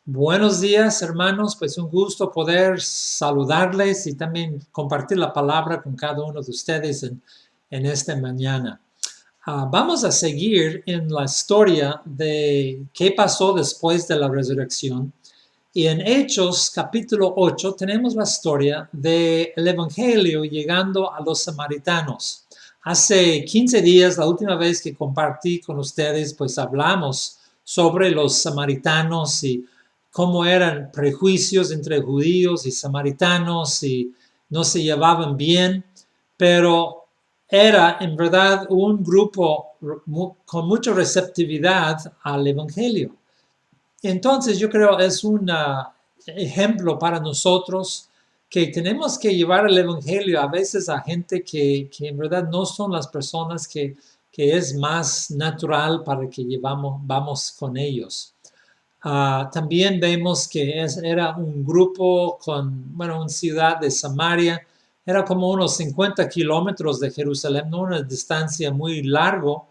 Buenos días, hermanos. Pues un gusto poder saludarles y también compartir la palabra con cada uno de ustedes en esta mañana. Vamos a seguir en la historia de qué pasó después de la resurrección. Y en Hechos capítulo 8 tenemos la historia del Evangelio llegando a los samaritanos. Hace 15 días, la última vez que compartí con ustedes, pues hablamos sobre los samaritanos y cómo eran prejuicios entre judíos y samaritanos y no se llevaban bien, pero era en verdad un grupo con mucha receptividad al Evangelio. Entonces yo creo es un ejemplo para nosotros que tenemos que llevar el Evangelio a veces a gente que en verdad no son las personas que es más natural para que vamos con ellos. También vemos que era un grupo una ciudad de Samaria, era como unos 50 kilómetros de Jerusalén, no una distancia muy largo,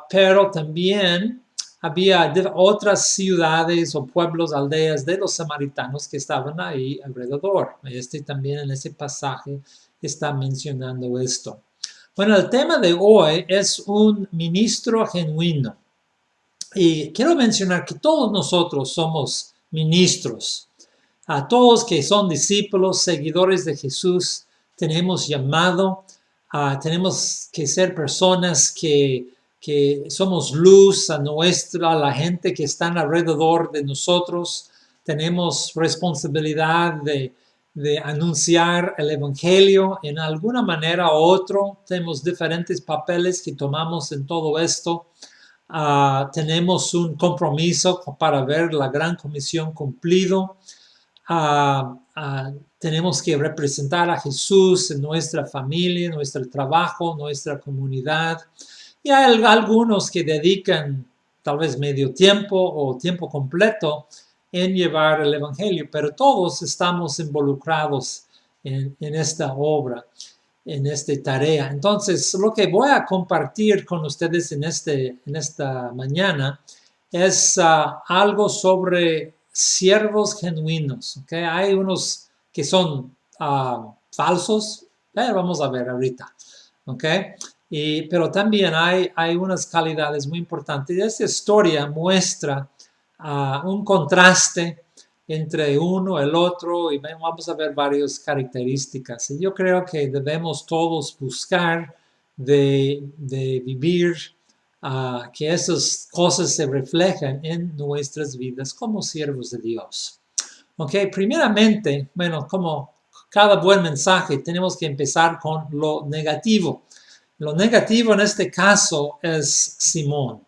pero también había otras ciudades o pueblos, aldeas de los samaritanos que estaban ahí alrededor. También en ese pasaje está mencionando esto. Bueno, el tema de hoy es un ministro genuino. Y quiero mencionar que todos nosotros somos ministros. A todos que son discípulos, seguidores de Jesús, tenemos llamado, tenemos que ser personas que somos luz a la gente que está alrededor de nosotros. Tenemos responsabilidad de anunciar el Evangelio en alguna manera u otra. Tenemos diferentes papeles que tomamos en todo esto. Tenemos un compromiso para ver la gran comisión cumplido. Tenemos que representar a Jesús en nuestra familia, en nuestro trabajo, en nuestra comunidad. Y hay algunos que dedican tal vez medio tiempo o tiempo completo en llevar el Evangelio, pero todos estamos involucrados en esta obra, en esta tarea. Entonces, lo que voy a compartir con ustedes en esta mañana es algo sobre siervos genuinos. ¿Okay? Hay unos que son falsos, vamos a ver ahorita. ¿Okay? Pero también hay unas calidades muy importantes. Esta historia muestra un contraste entre uno y el otro y vamos a ver varias características. Y yo creo que debemos todos buscar de vivir que esas cosas se reflejan en nuestras vidas como siervos de Dios. Ok, primeramente, bueno, como cada buen mensaje, tenemos que empezar con lo negativo. Lo negativo en este caso es Simón.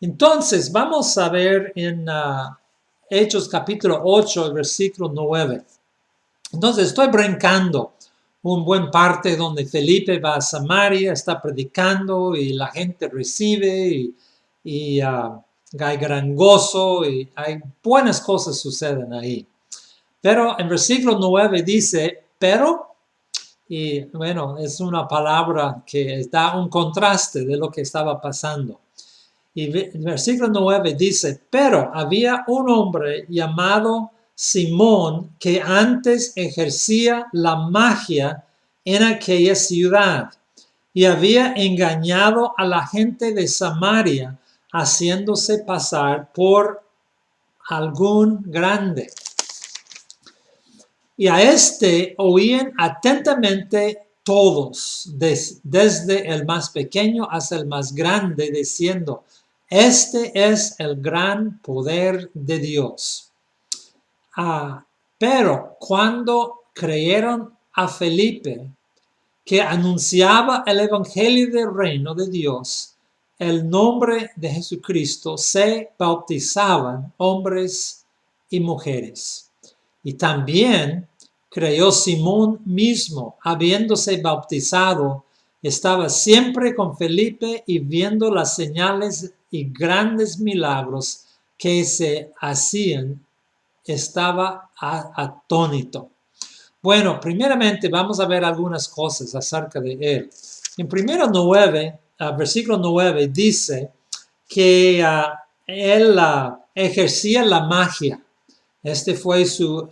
Entonces, vamos a ver en Hechos capítulo 8, versículo 9. Entonces, estoy brincando un buen parte donde Felipe va a Samaria, está predicando y la gente recibe y hay gran gozo y hay buenas cosas suceden ahí. Pero en versículo 9 dice, pero, y bueno, es una palabra que da un contraste de lo que estaba pasando. Y el versículo 9 dice, pero había un hombre llamado Simón que antes ejercía la magia en aquella ciudad y había engañado a la gente de Samaria haciéndose pasar por algún grande. Y a este oían atentamente todos, desde el más pequeño hasta el más grande, diciendo, este es el gran poder de Dios. Pero cuando creyeron a Felipe, que anunciaba el evangelio del reino de Dios, el nombre de Jesucristo, se bautizaban hombres y mujeres. Y también creyó Simón mismo, habiéndose bautizado, estaba siempre con Felipe y viendo las señales y grandes milagros que se hacían, estaba atónito. Bueno, primeramente vamos a ver algunas cosas acerca de él. En versículo 9 dice que él ejercía la magia. Este fue su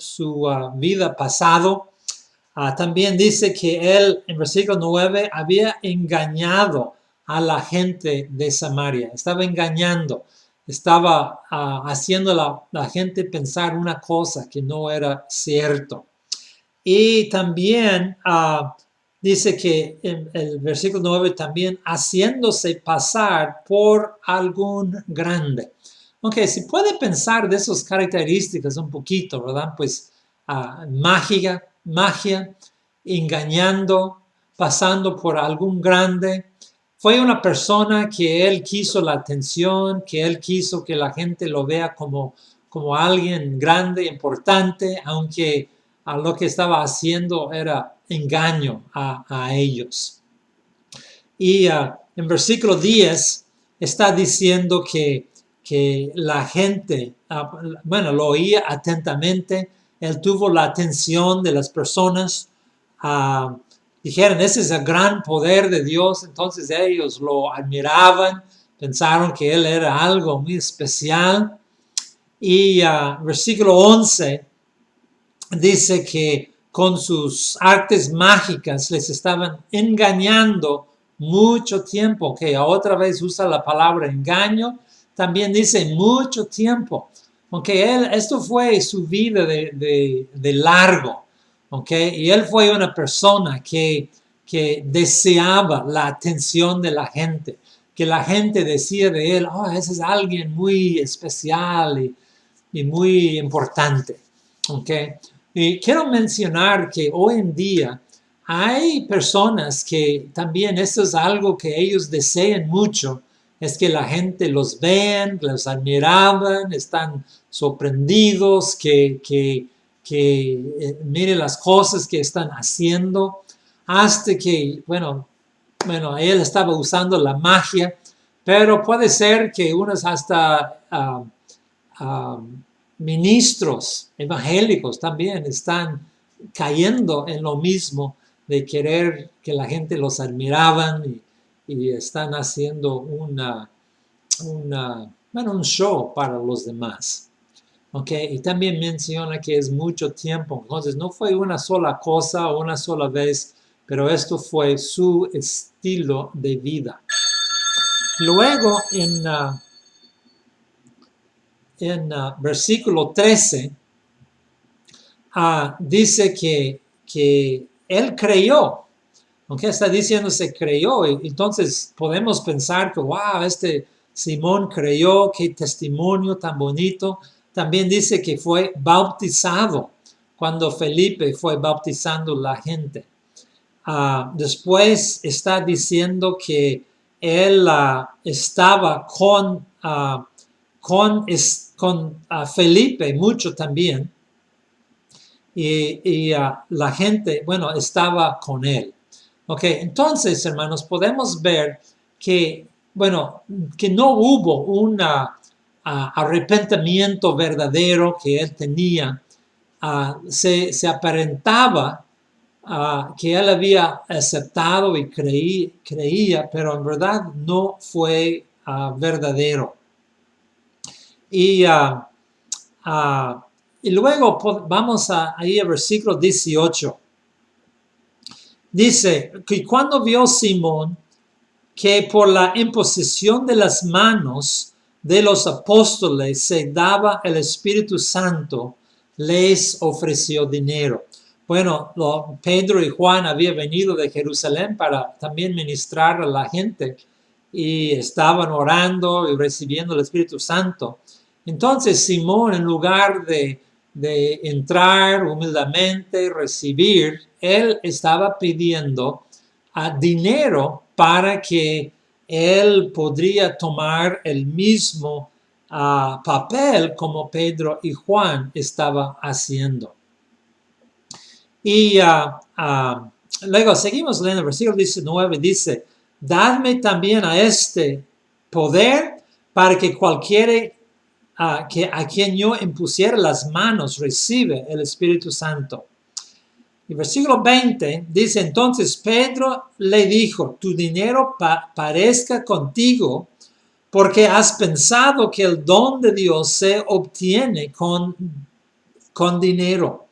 vida pasado. También dice que él, en versículo 9, había engañado a la gente de Samaria. Estaba engañando. Estaba haciendo a la gente pensar una cosa que no era cierto. Y también dice que en el versículo 9 también haciéndose pasar por algún grande. Aunque si puede pensar de esas características un poquito, ¿verdad? Pues magia, engañando, pasando por algún grande. Fue una persona que él quiso la atención, que él quiso que la gente lo vea como alguien grande, importante, aunque lo que estaba haciendo era engaño a ellos. Y en versículo 10 está diciendo que la gente, lo oía atentamente, él tuvo la atención de las personas, dijeron, ese es el gran poder de Dios, entonces ellos lo admiraban, pensaron que él era algo muy especial. Y versículo 11 dice que con sus artes mágicas les estaban engañando mucho tiempo, que otra vez usa la palabra engaño, también dice mucho tiempo, aunque esto fue su vida de largo, y él fue una persona que deseaba la atención de la gente, que la gente decía de él, ese es alguien muy especial y muy importante, Y quiero mencionar que hoy en día hay personas que también esto es algo que ellos desean mucho, es que la gente los vean, los admiraban, están sorprendidos, que miren las cosas que están haciendo, hasta que, bueno, él estaba usando la magia, pero puede ser que unos hasta ministros evangélicos también están cayendo en lo mismo de querer que la gente los admiraban y están haciendo un show para los demás. Y también menciona que es mucho tiempo, entonces no fue una sola cosa o una sola vez, pero esto fue su estilo de vida. Luego en versículo 13 dice que él creyó, está diciendo se creyó, entonces podemos pensar que wow, este Simón creyó, qué testimonio tan bonito. También dice que fue bautizado cuando Felipe fue bautizando la gente. Después está diciendo que él estaba con Felipe mucho también y la gente, estaba con él. Entonces, hermanos, podemos ver que, que no hubo un arrepentimiento verdadero que él tenía. Se aparentaba que él había aceptado y creía, pero en verdad no fue verdadero. Y luego vamos ahí al versículo 18. Dice que cuando vio Simón que por la imposición de las manos de los apóstoles se daba el Espíritu Santo, les ofreció dinero. Pedro y Juan habían venido de Jerusalén para también ministrar a la gente y estaban orando y recibiendo el Espíritu Santo. Entonces Simón, en lugar de entrar humildemente, recibir, él estaba pidiendo dinero para que él podría tomar el mismo papel como Pedro y Juan estaban haciendo. Y luego seguimos leyendo el versículo 19, dice, dadme también a este poder para que cualquiera a quien yo impusiera las manos recibe el Espíritu Santo. Y versículo 20 dice, entonces Pedro le dijo, tu dinero parezca contigo porque has pensado que el don de Dios se obtiene con dinero.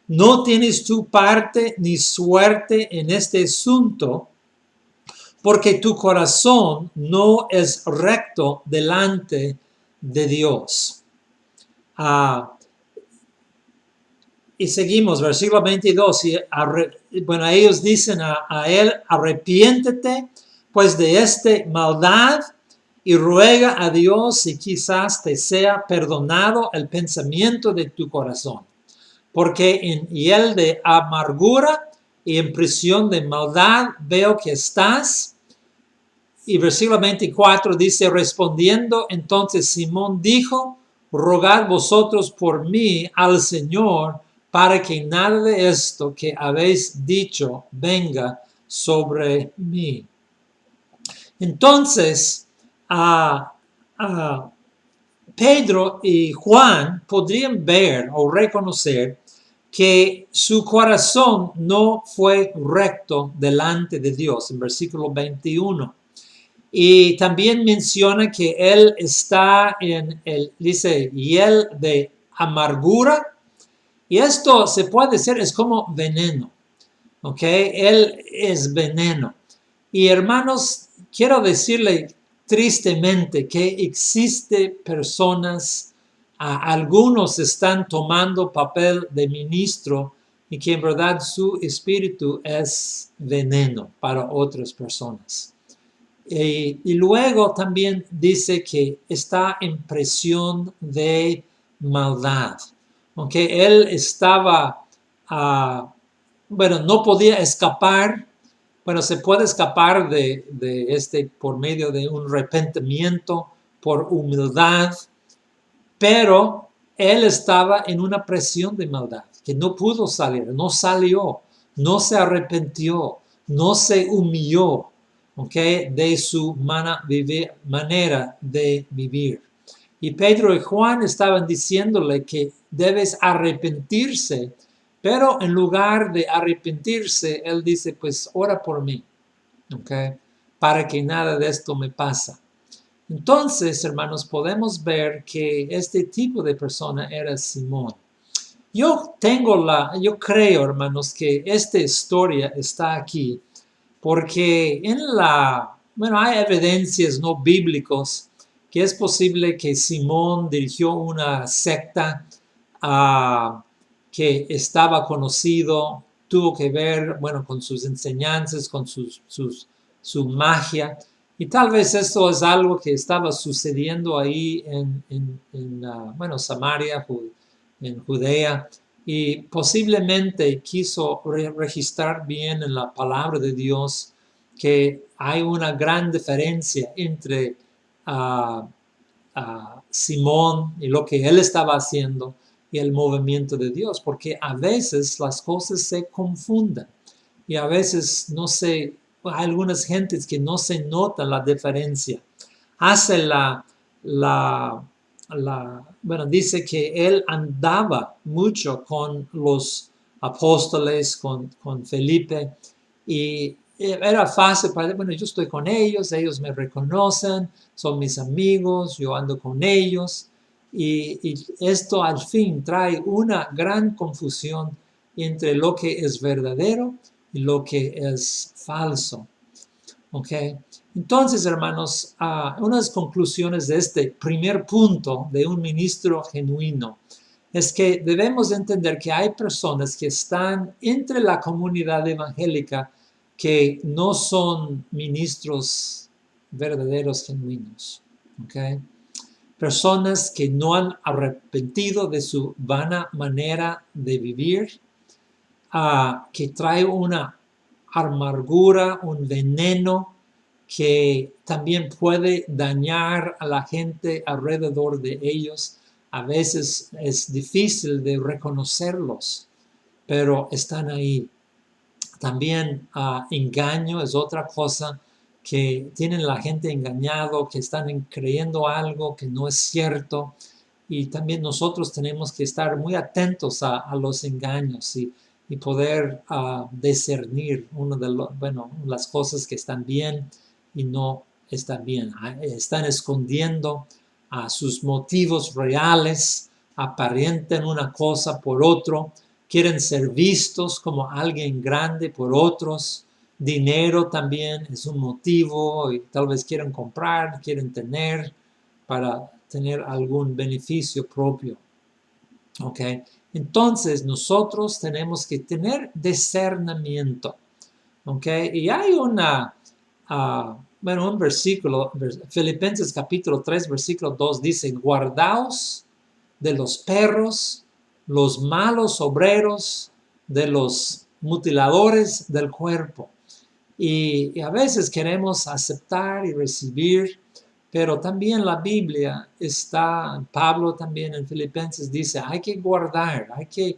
No tienes tu parte ni suerte en este asunto, porque tu corazón no es recto delante de Dios. Y seguimos, versículo 22. Bueno, ellos dicen a él, arrepiéntete pues de esta maldad y ruega a Dios si quizás te sea perdonado el pensamiento de tu corazón. Porque en hiel de amargura y en prisión de maldad veo que estás. Y versículo 24 dice, respondiendo entonces Simón dijo, rogad vosotros por mí al Señor para que nada de esto que habéis dicho venga sobre mí. Entonces, Pedro y Juan podrían ver o reconocer que su corazón no fue recto delante de Dios, en versículo 21. Y también menciona que él está dice, hiel de amargura. Y esto se puede decir, es como veneno. ¿Ok? Él es veneno. Y hermanos, quiero decirle tristemente que existe personas, algunos están tomando papel de ministro y que en verdad su espíritu es veneno para otras personas. Y luego también dice que está en presión de maldad. Aunque él estaba, bueno, no podía escapar. Bueno, se puede escapar de por medio de un arrepentimiento, por humildad, pero él estaba en una presión de maldad, que no pudo salir, no salió, no se arrepintió, no se humilló, de su manera de vivir. Y Pedro y Juan estaban diciéndole que debes arrepentirse, pero en lugar de arrepentirse, él dice, pues ora por mí, para que nada de esto me pasa. Entonces, hermanos, podemos ver que este tipo de persona era Simón. Yo creo, hermanos, que esta historia está aquí porque bueno, hay evidencias no bíblicos que es posible que Simón dirigió una secta que estaba conocido, tuvo que ver, bueno, con sus enseñanzas, con su magia. Y tal vez esto es algo que estaba sucediendo ahí bueno, Samaria, en Judea, y posiblemente quiso registrar bien en la palabra de Dios que hay una gran diferencia entre Simón y lo que él estaba haciendo y el movimiento de Dios, porque a veces las cosas se confunden y a veces no sé, hay algunas gentes que no se nota la diferencia. Hace bueno, dice que él andaba mucho con los apóstoles, con Felipe, y era fácil para él, bueno, yo estoy con ellos me reconocen, son mis amigos, yo ando con ellos, y esto al fin trae una gran confusión entre lo que es verdadero y lo que es falso. ¿Ok? Entonces, hermanos, unas conclusiones de este primer punto de un ministro genuino es que debemos entender que hay personas que están entre la comunidad evangélica que no son ministros verdaderos, genuinos. ¿Ok? Personas que no han arrepentido de su vana manera de vivir, que trae una amargura, un veneno que también puede dañar a la gente alrededor de ellos. A veces es difícil de reconocerlos, pero están ahí. También engaño es otra cosa que tienen la gente engañado, que están creyendo algo que no es cierto. Y también nosotros tenemos que estar muy atentos a los engaños y poder discernir bueno, las cosas que están bien y no está bien. Están escondiendo sus motivos reales, aparentan una cosa por otro, quieren ser vistos como alguien grande por otros. Dinero también es un motivo y tal vez quieren comprar, quieren tener para tener algún beneficio propio. ¿Ok? Entonces nosotros tenemos que tener discernimiento. ¿Ok? Y hay un versículo, Filipenses capítulo 3, versículo 2 dice, guardaos de los perros, los malos obreros, de los mutiladores del cuerpo. Y a veces queremos aceptar y recibir, pero también la Biblia está, Pablo también en Filipenses dice, hay que guardar, hay que,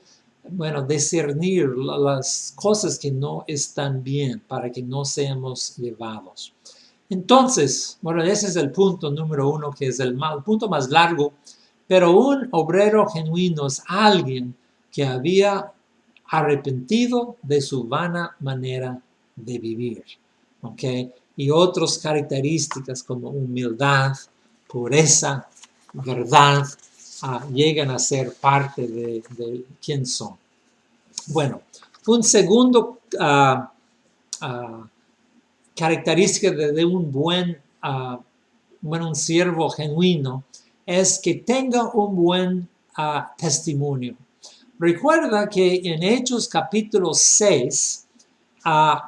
discernir las cosas que no están bien para que no seamos llevados. Entonces, ese es el punto número 1, que es el punto más largo, pero un obrero genuino es alguien que había arrepentido de su vana manera de vivir. ¿Ok? Y otras características como humildad, pureza, verdad, llegan a ser parte de quién son. Bueno, un segundo característica de un buen un siervo genuino es que tenga un buen testimonio. Recuerda que en Hechos capítulo 6,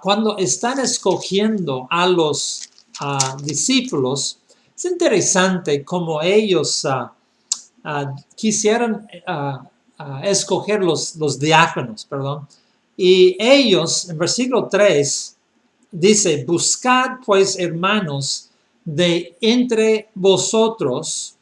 cuando están escogiendo a los discípulos, es interesante cómo ellos quisieran escoger los diáconos, perdón. Y ellos, en versículo 3, dice, buscad pues, hermanos, de entre vosotros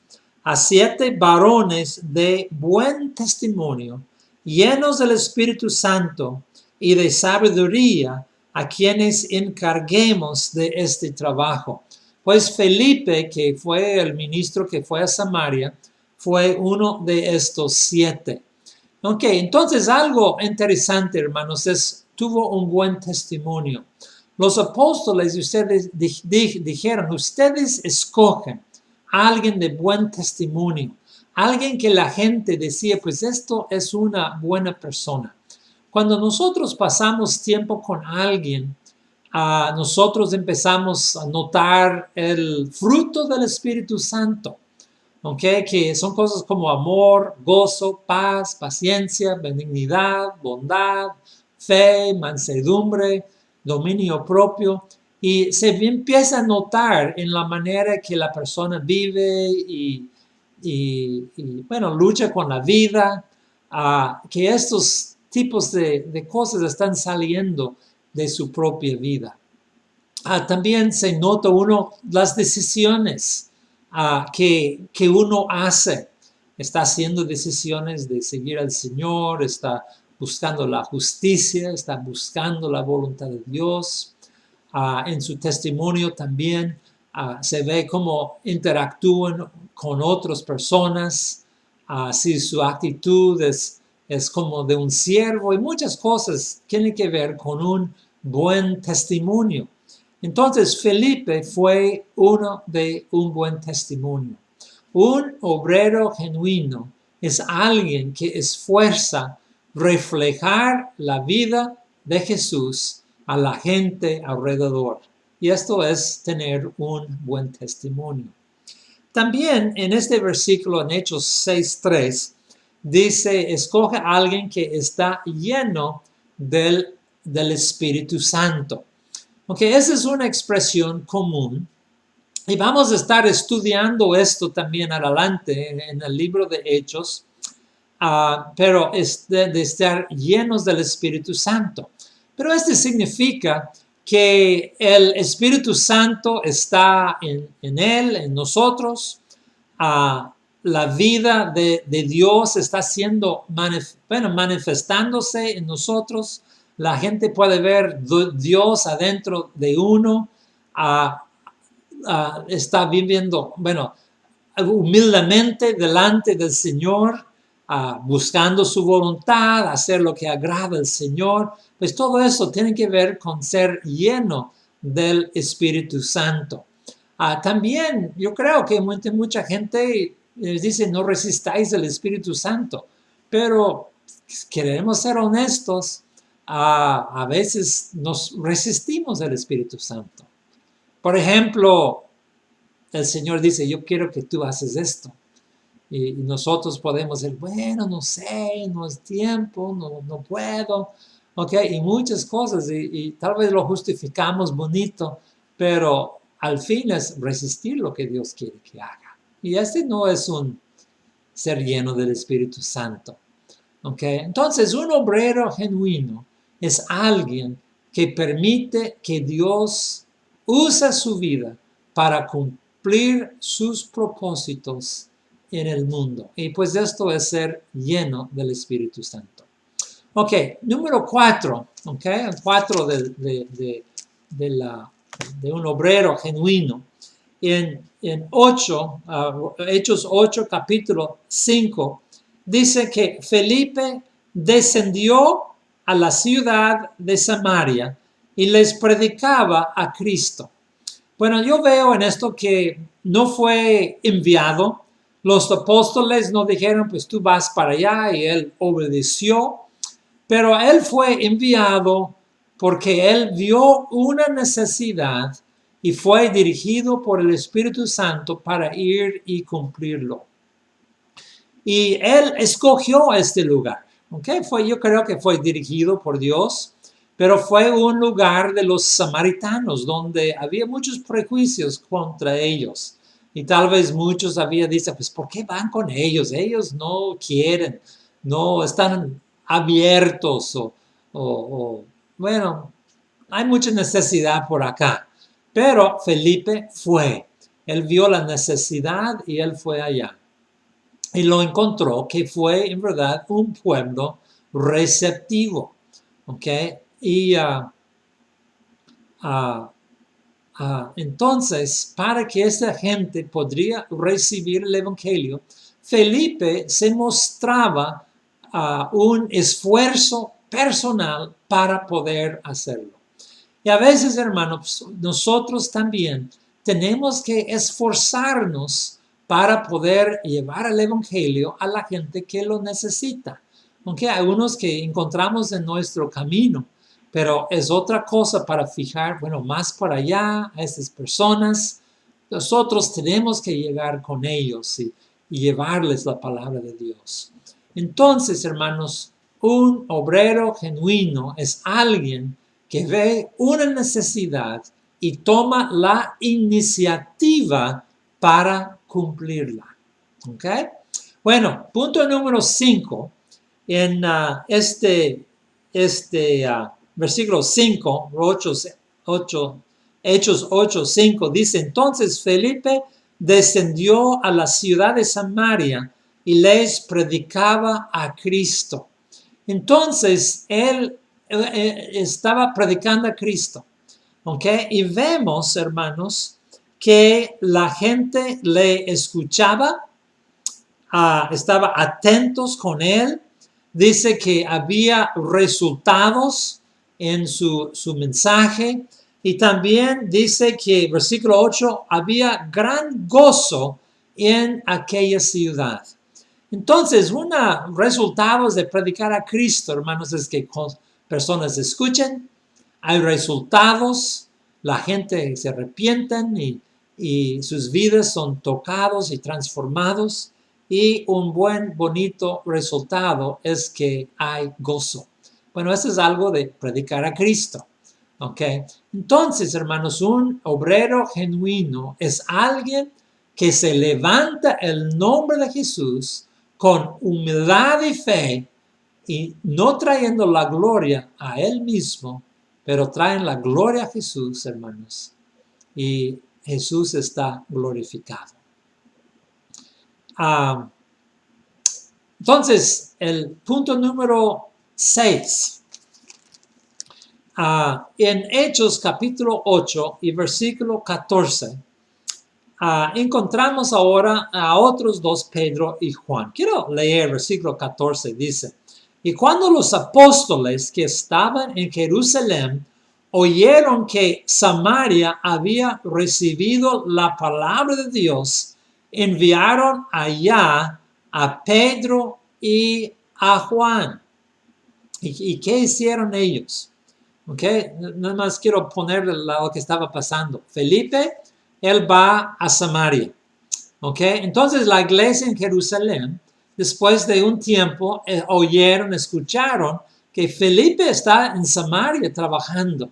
a 7 varones de buen testimonio, llenos del Espíritu Santo y de sabiduría, a quienes encarguemos de este trabajo. Pues Felipe, que fue el ministro que fue a Samaria, fue uno de estos 7. Ok, entonces algo interesante, hermanos, tuvo un buen testimonio. Los apóstoles, ustedes dijeron, ustedes escogen a alguien de buen testimonio, alguien que la gente decía, pues esto es una buena persona. Cuando nosotros pasamos tiempo con alguien, nosotros empezamos a notar el fruto del Espíritu Santo. Okay, que son cosas como amor, gozo, paz, paciencia, benignidad, bondad, fe, mansedumbre, dominio propio. Y se empieza a notar en la manera que la persona vive y lucha con la vida, que estos tipos de cosas están saliendo de su propia vida. También se nota las decisiones que uno hace. Está haciendo decisiones de seguir al Señor, está buscando la justicia, está buscando la voluntad de Dios. En su testimonio también se ve cómo interactúan con otras personas, si su actitud es como de un siervo, y muchas cosas tienen que ver con un buen testimonio. Entonces Felipe fue uno de un buen testimonio. Un obrero genuino es alguien que esfuerza reflejar la vida de Jesús a la gente alrededor. Y esto es tener un buen testimonio. También en este versículo, en Hechos 6:3, dice, escoge a alguien que está lleno del Espíritu Santo. Ok, esa es una expresión común. Y vamos a estar estudiando esto también adelante en el libro de Hechos, pero es de estar llenos del Espíritu Santo. Pero esto significa que el Espíritu Santo está en él, en nosotros. La vida de Dios está siendo manifestándose en nosotros. La gente puede ver Dios adentro de uno. Está viviendo, humildemente delante del Señor, buscando su voluntad, hacer lo que agrada al Señor. Pues todo eso tiene que ver con ser lleno del Espíritu Santo. También yo creo que mucha gente dice no resistáis el Espíritu Santo, pero queremos ser honestos, a veces nos resistimos al Espíritu Santo. Por ejemplo, el Señor dice, yo quiero que tú haces esto. Y nosotros podemos decir, bueno, no sé, no es tiempo, no puedo, ¿ok? Y muchas cosas, y tal vez lo justificamos bonito, pero al fin es resistir lo que Dios quiere que haga. Y este no es un ser lleno del Espíritu Santo, ¿ok? Entonces, un obrero genuino es alguien que permite que Dios use su vida para cumplir sus propósitos en el mundo. Y pues esto es ser lleno del Espíritu Santo. Ok, número 4, ok, el 4 de un obrero genuino. En 8, Hechos 8, capítulo 5, dice que Felipe descendió a la ciudad de Samaria y les predicaba a Cristo. Bueno, yo veo en esto que no fue enviado. Los apóstoles no dijeron, pues tú vas para allá, y él obedeció, pero él fue enviado porque él vio una necesidad y fue dirigido por el Espíritu Santo para ir y cumplirlo. Y él escogió este lugar. ¿Okay? Yo creo que fue dirigido por Dios, pero fue un lugar de los samaritanos donde había muchos prejuicios contra ellos. Y tal vez muchos habían dicho, pues ¿por qué van con ellos? Ellos no quieren, no están abiertos bueno, hay mucha necesidad por acá. Pero Felipe fue, él vio la necesidad y él fue allá. Y lo encontró que fue en verdad un pueblo receptivo. ¿Ok? Y entonces, para que esta gente podría recibir el Evangelio, Felipe se mostraba un esfuerzo personal para poder hacerlo. Y a veces, hermanos, nosotros también tenemos que esforzarnos para poder llevar el Evangelio a la gente que lo necesita. Aunque hay unos que encontramos en nuestro camino, pero es otra cosa para fijar, bueno, más para allá, a estas personas. Nosotros tenemos que llegar con ellos y llevarles la palabra de Dios. Entonces, hermanos, un obrero genuino es alguien que ve una necesidad y toma la iniciativa para cumplirla. ¿Ok? Bueno, punto número 5. En versículo 5, Hechos 8, 5, dice, entonces Felipe descendió a la ciudad de Samaria y les predicaba a Cristo. Entonces, él estaba predicando a Cristo. ¿Ok? Y vemos, hermanos, que la gente le escuchaba, estaba atentos con él. Dice que había resultados en su mensaje. Y también dice que, versículo 8, había gran gozo en aquella ciudad. Entonces, resultados de predicar a Cristo, hermanos, es que personas escuchen, hay resultados, la gente se arrepienten y sus vidas son tocados y transformados. Y un bonito resultado es que hay gozo. Bueno, eso es algo de predicar a Cristo. ¿Ok? Entonces, hermanos, un obrero genuino es alguien que se levanta el nombre de Jesús con humildad y fe, y no trayendo la gloria a él mismo, pero traen la gloria a Jesús, hermanos. Y Jesús está glorificado. Entonces, el punto número 6. En Hechos capítulo 8 y versículo 14, encontramos ahora a otros dos, Pedro y Juan. Quiero leer versículo 14, dice, y cuando los apóstoles que estaban en Jerusalén oyeron que Samaria había recibido la palabra de Dios, enviaron allá a Pedro y a Juan. ¿Y qué hicieron ellos? Okay. Nada más quiero poner lo que estaba pasando. Felipe, él va a Samaria. Okay. Entonces la iglesia en Jerusalén, después de un tiempo, escucharon que Felipe está en Samaria trabajando.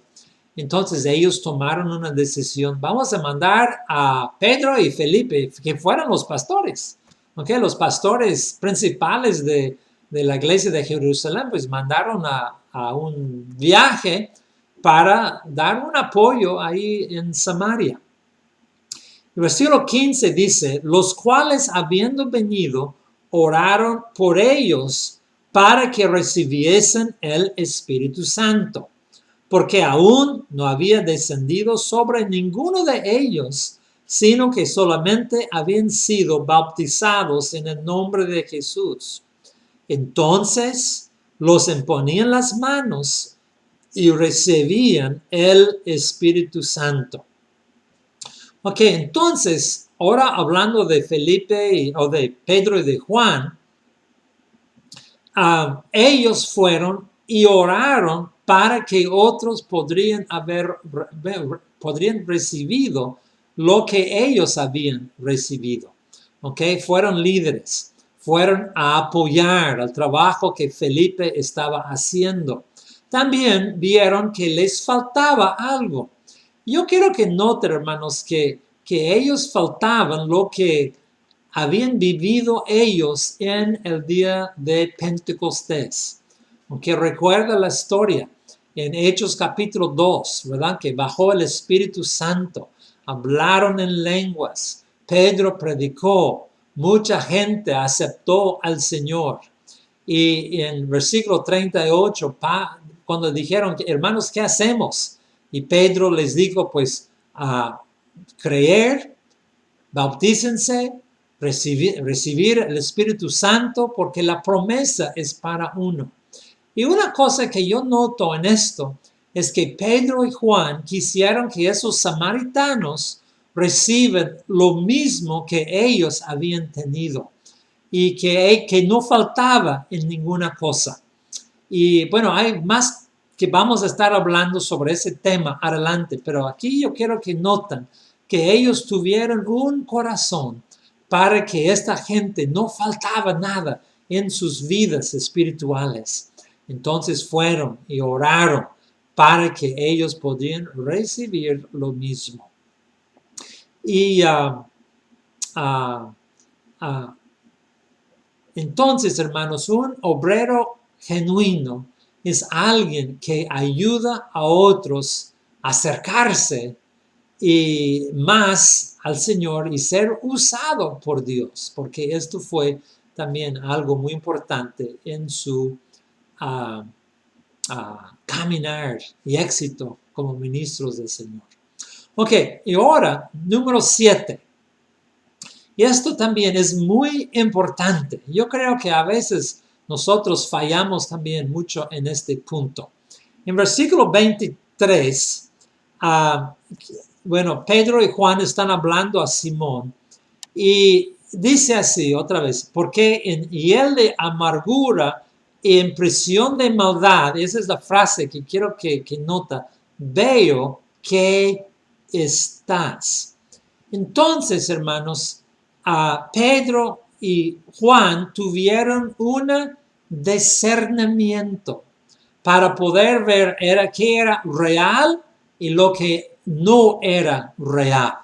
Entonces ellos tomaron una decisión. Vamos a mandar a Pedro y Felipe, que fueran los pastores. Okay. Los pastores principales de la iglesia de Jerusalén, pues mandaron a un viaje para dar un apoyo ahí en Samaria. El versículo 15 dice, los cuales habiendo venido, oraron por ellos para que recibiesen el Espíritu Santo, porque aún no había descendido sobre ninguno de ellos, sino que solamente habían sido bautizados en el nombre de Jesús. Entonces los imponían las manos y recibían el Espíritu Santo. Ok, entonces, ahora hablando de Felipe o de Pedro y de Juan, ellos fueron y oraron para que otros podrían recibido lo que ellos habían recibido. Ok, fueron líderes, fueron a apoyar el trabajo que Felipe estaba haciendo. También vieron que les faltaba algo. Yo quiero que noten, hermanos, que ellos faltaban lo que habían vivido ellos en el día de Pentecostés. Aunque recuerda la historia en Hechos capítulo 2, ¿verdad? Que bajó el Espíritu Santo, hablaron en lenguas, Pedro predicó, mucha gente aceptó al Señor. Y en versículo 38, cuando dijeron, hermanos, ¿qué hacemos? Y Pedro les dijo, pues, creer, bautícense, recibir el Espíritu Santo, porque la promesa es para uno. Y una cosa que yo noto en esto es que Pedro y Juan quisieron que esos samaritanos reciban lo mismo que ellos habían tenido y que no faltaba en ninguna cosa. Y bueno, hay más que vamos a estar hablando sobre ese tema adelante, pero aquí yo quiero que noten que ellos tuvieron un corazón para que esta gente no faltaba nada en sus vidas espirituales. Entonces fueron y oraron para que ellos podían recibir lo mismo. Y entonces, hermanos, un obrero genuino es alguien que ayuda a otros a acercarse y más al Señor y ser usado por Dios, porque esto fue también algo muy importante en su caminar y éxito como ministros del Señor. Ok, y ahora, número 7. Y esto también es muy importante. Yo creo que a veces nosotros fallamos también mucho en este punto. En versículo 23, bueno, Pedro y Juan están hablando a Simón y dice así otra vez, porque en hiel de amargura y en prisión de maldad, esa es la frase que quiero que nota, veo que estás. Entonces, hermanos, Pedro y Juan tuvieron un discernimiento para poder ver qué era real y lo que no era real.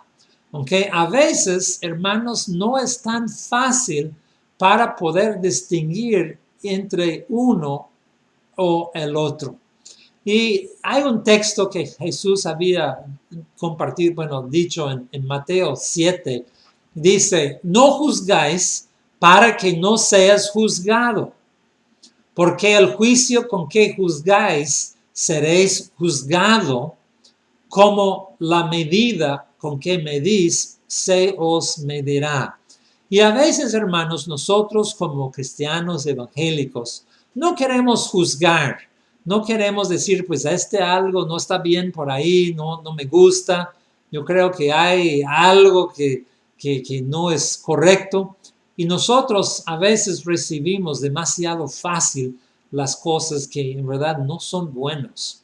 ¿Okay? A veces, hermanos, no es tan fácil para poder distinguir entre uno o el otro. Y hay un texto que Jesús había compartido, dicho en Mateo 7, dice, no juzgáis para que no seas juzgado, porque el juicio con que juzgáis seréis juzgado, como la medida con que medís se os medirá. Y a veces, hermanos, nosotros como cristianos evangélicos no queremos juzgar, No queremos decir, pues algo no está bien por ahí, no me gusta. Yo creo que hay algo que no es correcto. Y nosotros a veces recibimos demasiado fácil las cosas que en verdad no son buenas.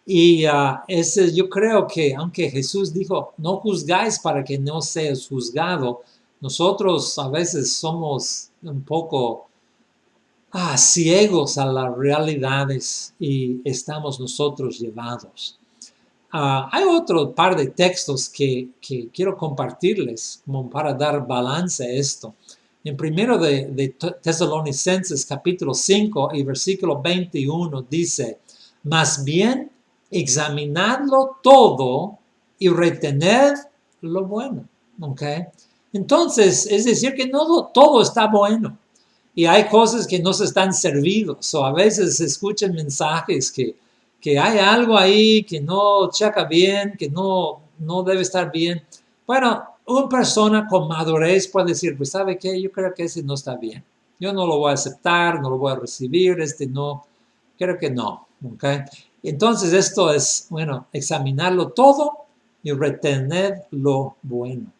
Y yo creo que aunque Jesús dijo, no juzgáis para que no seas juzgado, nosotros a veces somos un poco ciegos a las realidades y estamos nosotros llevados. Hay otro par de textos que quiero compartirles como para dar balance a esto. En primero de Tesalonicenses capítulo 5 y versículo 21 dice, más bien examinadlo todo y retened lo bueno. ¿Okay? Entonces, es decir que no todo está bueno. Y hay cosas que no se están servidos. O a veces se escuchan mensajes que hay algo ahí que no checa bien, que no debe estar bien. Bueno, una persona con madurez puede decir, pues ¿sabe qué? Yo creo que ese no está bien. Yo no lo voy a aceptar, no lo voy a recibir, no, creo que no. ¿Okay? Entonces esto es, bueno, examinarlo todo y retener lo bueno.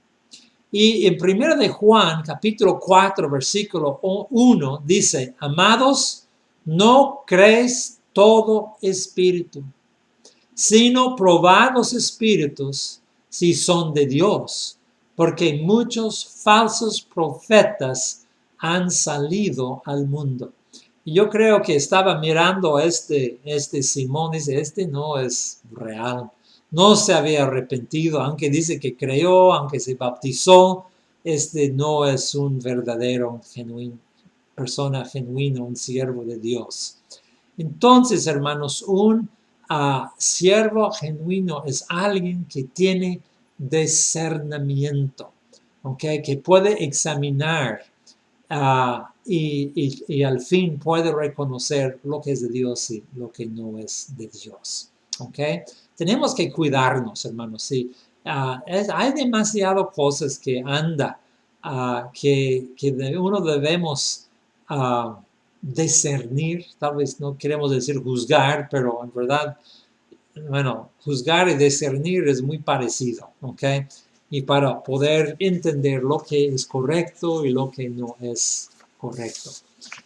Y en 1 de Juan, capítulo 4, versículo 1, dice, amados, no crees todo espíritu, sino probad los espíritus si son de Dios, porque muchos falsos profetas han salido al mundo. Y yo creo que estaba mirando este Simón, dice, no es real. No se había arrepentido, aunque dice que creyó, aunque se bautizó, no es un verdadero, persona genuina, un siervo de Dios. Entonces, hermanos, un siervo genuino es alguien que tiene discernimiento, ¿okay? Que puede examinar y al fin puede reconocer lo que es de Dios y lo que no es de Dios. ¿Okay? Tenemos que cuidarnos, hermanos. Sí. Hay demasiadas cosas que que uno debemos discernir. Tal vez no queremos decir juzgar, pero en verdad, bueno, juzgar y discernir es muy parecido. ¿Okay? Y para poder entender lo que es correcto y lo que no es correcto.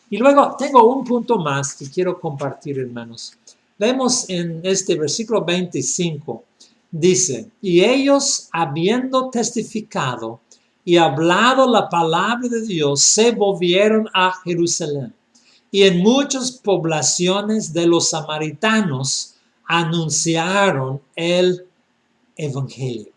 Y luego tengo un punto más que quiero compartir, hermanos. Vemos en este versículo 25, dice, y ellos habiendo testificado y hablado la palabra de Dios, se volvieron a Jerusalén. Y en muchas poblaciones de los samaritanos anunciaron el evangelio.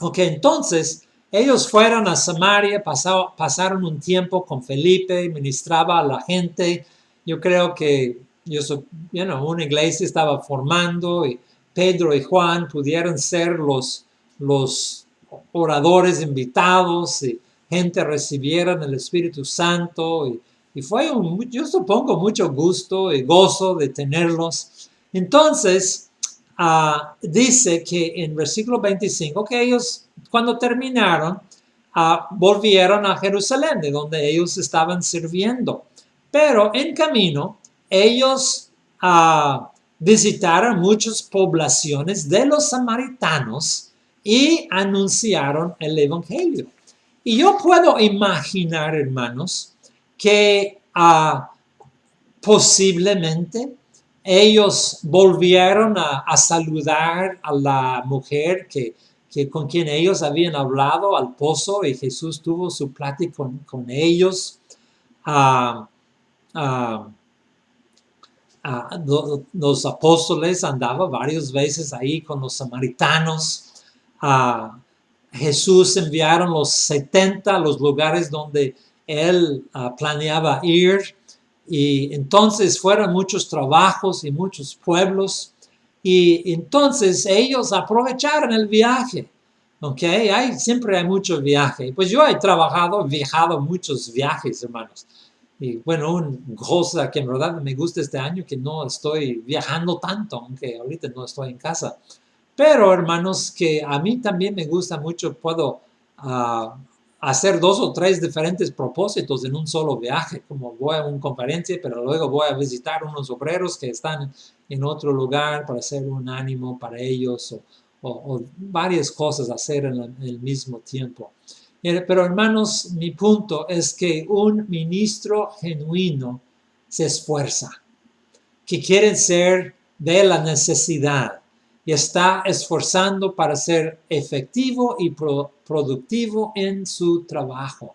Ok, entonces ellos fueron a Samaria, pasaron un tiempo con Felipe, ministraba a la gente. Yo creo que una iglesia estaba formando y Pedro y Juan pudieron ser los oradores invitados y gente recibieron el Espíritu Santo y fue yo supongo, mucho gusto y gozo de tenerlos. Entonces, dice que en versículo 25 que ellos cuando terminaron volvieron a Jerusalén, de donde ellos estaban sirviendo. Pero en camino ellos visitaron muchas poblaciones de los samaritanos y anunciaron el evangelio. Y yo puedo imaginar, hermanos, que posiblemente ellos volvieron a saludar a la mujer con quien ellos habían hablado al pozo y Jesús tuvo su plática con ellos. Los apóstoles andaban varias veces ahí con los samaritanos. Jesús enviaron los 70 a los lugares donde él planeaba ir. Y entonces fueron muchos trabajos y muchos pueblos. Y entonces ellos aprovecharon el viaje. ¿Ok? Siempre hay mucho viaje. Pues yo he viajado muchos viajes, hermanos. Y bueno, un cosa que en verdad me gusta este año, que no estoy viajando tanto, aunque ahorita no estoy en casa. Pero hermanos, que a mí también me gusta mucho, puedo hacer 2 o 3 diferentes propósitos en un solo viaje, como voy a una conferencia, pero luego voy a visitar unos obreros que están en otro lugar para hacer un ánimo para ellos o varias cosas hacer en el mismo tiempo. Pero hermanos, mi punto es que un ministro genuino se esfuerza, que quiere ser de la necesidad y está esforzando para ser efectivo y productivo en su trabajo.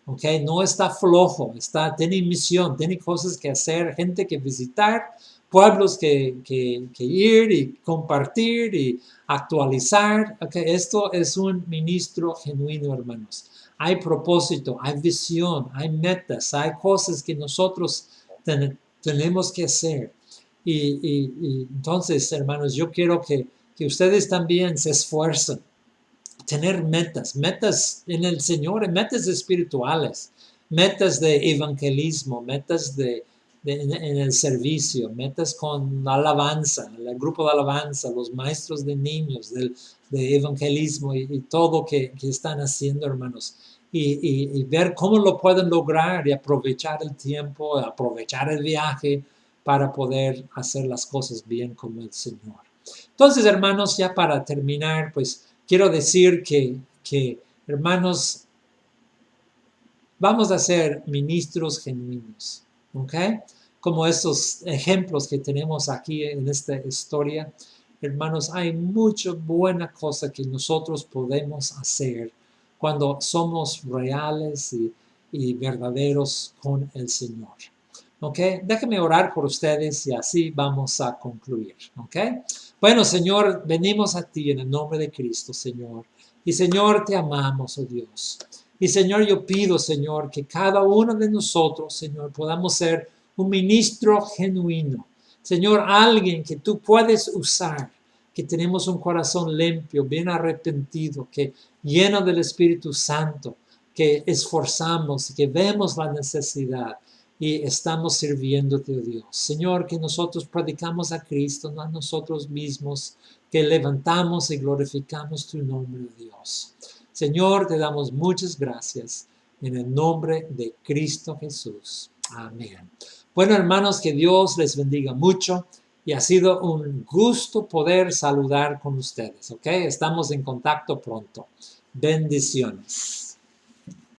¿Okay? No está flojo, tiene misión, tiene cosas que hacer, gente que visitar, pueblos que ir y compartir y actualizar. ¿Okay? Esto es un ministro genuino, hermanos. Hay propósito, hay visión, hay metas, hay cosas que nosotros tenemos que hacer. Y entonces, hermanos, yo quiero que ustedes también se esfuercen, tener metas en el Señor, metas espirituales, metas de evangelismo, metas en el servicio, metas con alabanza, el grupo de alabanza, los maestros de niños, de evangelismo y todo que están haciendo, hermanos. Y ver cómo lo pueden lograr y aprovechar el tiempo, aprovechar el viaje para poder hacer las cosas bien como el Señor. Entonces, hermanos, ya para terminar, pues quiero decir que hermanos, vamos a ser ministros genuinos, ¿ok? Como estos ejemplos que tenemos aquí en esta historia. Hermanos, hay mucha buena cosa que nosotros podemos hacer cuando somos reales y verdaderos con el Señor. ¿Ok? Déjenme orar por ustedes y así vamos a concluir. ¿Ok? Bueno, Señor, venimos a ti en el nombre de Cristo, Señor. Y Señor, te amamos, oh Dios. Y Señor, yo pido, Señor, que cada uno de nosotros, Señor, podamos ser un ministro genuino. Señor, alguien que tú puedes usar, que tenemos un corazón limpio, bien arrepentido, que lleno del Espíritu Santo, que esforzamos, que vemos la necesidad y estamos sirviéndote, oh Dios. Señor, que nosotros predicamos a Cristo, no a nosotros mismos, que levantamos y glorificamos tu nombre, oh Dios. Señor, te damos muchas gracias en el nombre de Cristo Jesús. Amén. Bueno, hermanos, que Dios les bendiga mucho y ha sido un gusto poder saludar con ustedes, ¿ok? Estamos en contacto pronto. Bendiciones.